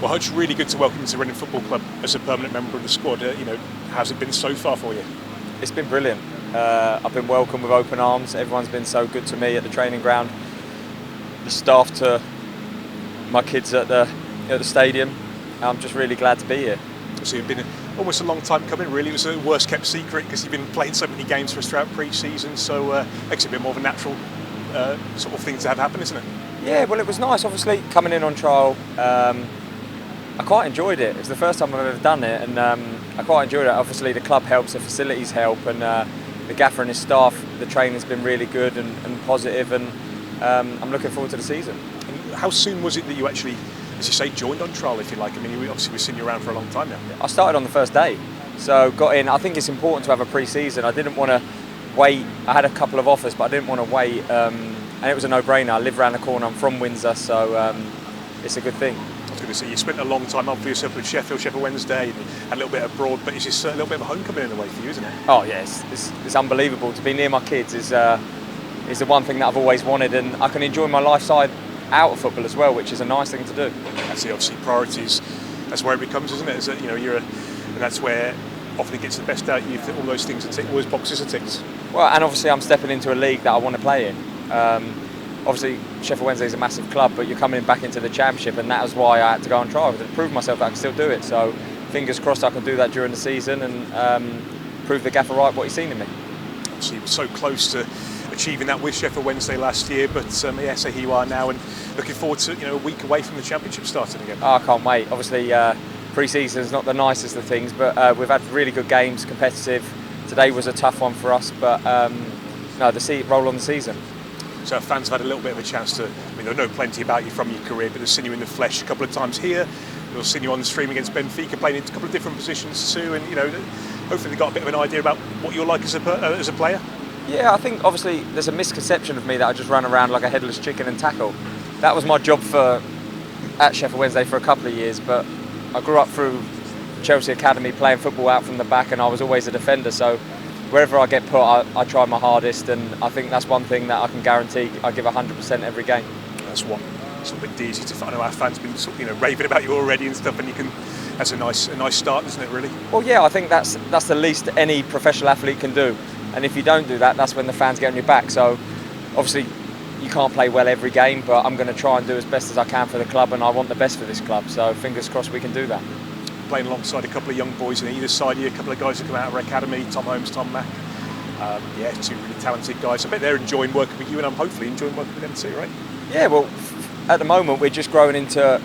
Well, Hutch, really good to welcome you to Reading Football Club as a permanent member of the squad. How's it been so far for you? It's been brilliant. I've been welcomed with open arms. Everyone's been so good to me at the training ground. The staff to my kids at the stadium. I'm just really glad to be here. So you've been almost a long time coming, really. It was a worst kept secret because you've been playing so many games for us throughout pre-season, so makes it a bit more of a natural sort of thing to have happen, isn't it? Yeah, well, it was nice, obviously, coming in on trial. I quite enjoyed it. It was the first time I've ever done it, and I quite enjoyed it. Obviously, the club helps, the facilities help, and the gaffer and his staff, the training's been really good and positive, and I'm looking forward to the season. And how soon was it that you actually, as you say, joined on trial, if you like? I mean, obviously we've seen you around for a long time now. I started on the first day, so got in. I think it's important to have a pre-season. I didn't want to wait. I had a couple of offers, but I didn't want to wait, and it was a no-brainer. I live around the corner. I'm from Windsor, so it's a good thing. I was going to say, you spent a long time obviously with Sheffield Wednesday, and a little bit abroad, but it's just a little bit of a homecoming in a way for you, isn't it? Oh yes, it's unbelievable. To be near my kids is the one thing that I've always wanted, and I can enjoy my lifestyle out of football as well, which is a nice thing to do. That's obviously priorities. That's where it becomes, isn't it? Is that, and that's where often it gets the best out of you. All those things are ticked, all those boxes are ticked. Well, and obviously I'm stepping into a league that I want to play in. Obviously, Sheffield Wednesday is a massive club, but you're coming back into the Championship, and that was why I had to go on trial to prove myself that I can still do it. So, fingers crossed I can do that during the season and prove the gaffer right what he's seen in me. Obviously, you were so close to achieving that with Sheffield Wednesday last year, but so here you are now, and looking forward to a week away from the Championship starting again. Oh, I can't wait. Obviously, pre-season is not the nicest of things, but we've had really good games, competitive. Today was a tough one for us, but roll on the season. So our fans have had a little bit of a chance to, they'll know plenty about you from your career, but they've seen you in the flesh a couple of times here. They've seen you on the stream against Benfica, playing in a couple of different positions too, and hopefully they've got a bit of an idea about what you're like as a player. Yeah, I think obviously there's a misconception of me that I just run around like a headless chicken and tackle. That was my job at Sheffield Wednesday for a couple of years, but I grew up through Chelsea Academy playing football out from the back, and I was always a defender, so wherever I get put, I try my hardest, and I think that's one thing that I can guarantee. I give 100% every game. That's what sort of been easy to find. I know our fans have been raving about you already and stuff, and that's a nice start, isn't it, really? Well, yeah, I think that's the least any professional athlete can do, and if you don't do that, that's when the fans get on your back. So obviously you can't play well every game, but I'm going to try and do as best as I can for the club, and I want the best for this club, so fingers crossed we can do that. Playing alongside a couple of young boys on either side of you, a couple of guys who come out of our academy, Tom Holmes, Tom Mack. Two really talented guys. I bet they're enjoying working with you, and I'm hopefully enjoying working with them too, right? Yeah, well, at the moment we're just growing into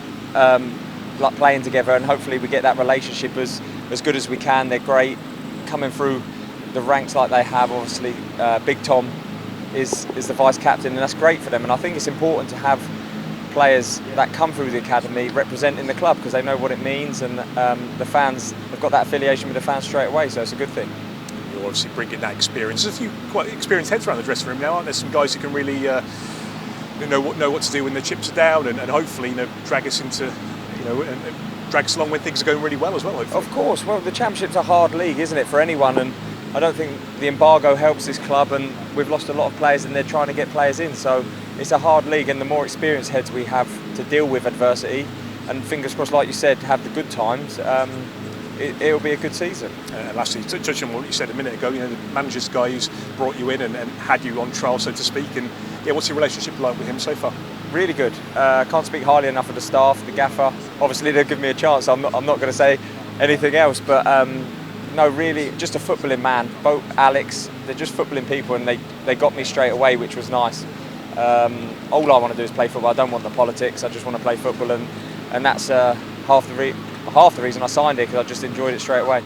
like playing together, and hopefully we get that relationship as good as we can. They're great, coming through the ranks like they have. Obviously, Big Tom is the vice captain, and that's great for them. And I think it's important to have players that come through the academy representing the club, because they know what it means, and the fans have got that affiliation with the fans straight away, so it's a good thing. You're obviously bringing that experience. There's a few quite experienced heads around the dressing room now, aren't there? Some guys who can really know what to do when the chips are down, and hopefully drag us into and drag us along when things are going really well as well, hopefully. Of course. Well, the Championship's a hard league, isn't it, for anyone, and I don't think the embargo helps this club, and we've lost a lot of players, and they're trying to get players in, so it's a hard league, and the more experienced heads we have to deal with adversity, and fingers crossed, like you said, have the good times, it'll be a good season. Lastly, touching on what you said a minute ago, the manager's guy who's brought you in and had you on trial, so to speak, and what's your relationship like with him so far? Really good. Can't speak highly enough of the staff, the gaffer. Obviously they'll give me a chance, I'm not going to say anything else, but no, really, just a footballing man. Both Alex, they're just footballing people, and they got me straight away, which was nice. All I want to do is play football. I don't want the politics. I just want to play football, and that's half the reason I signed it, because I just enjoyed it straight away.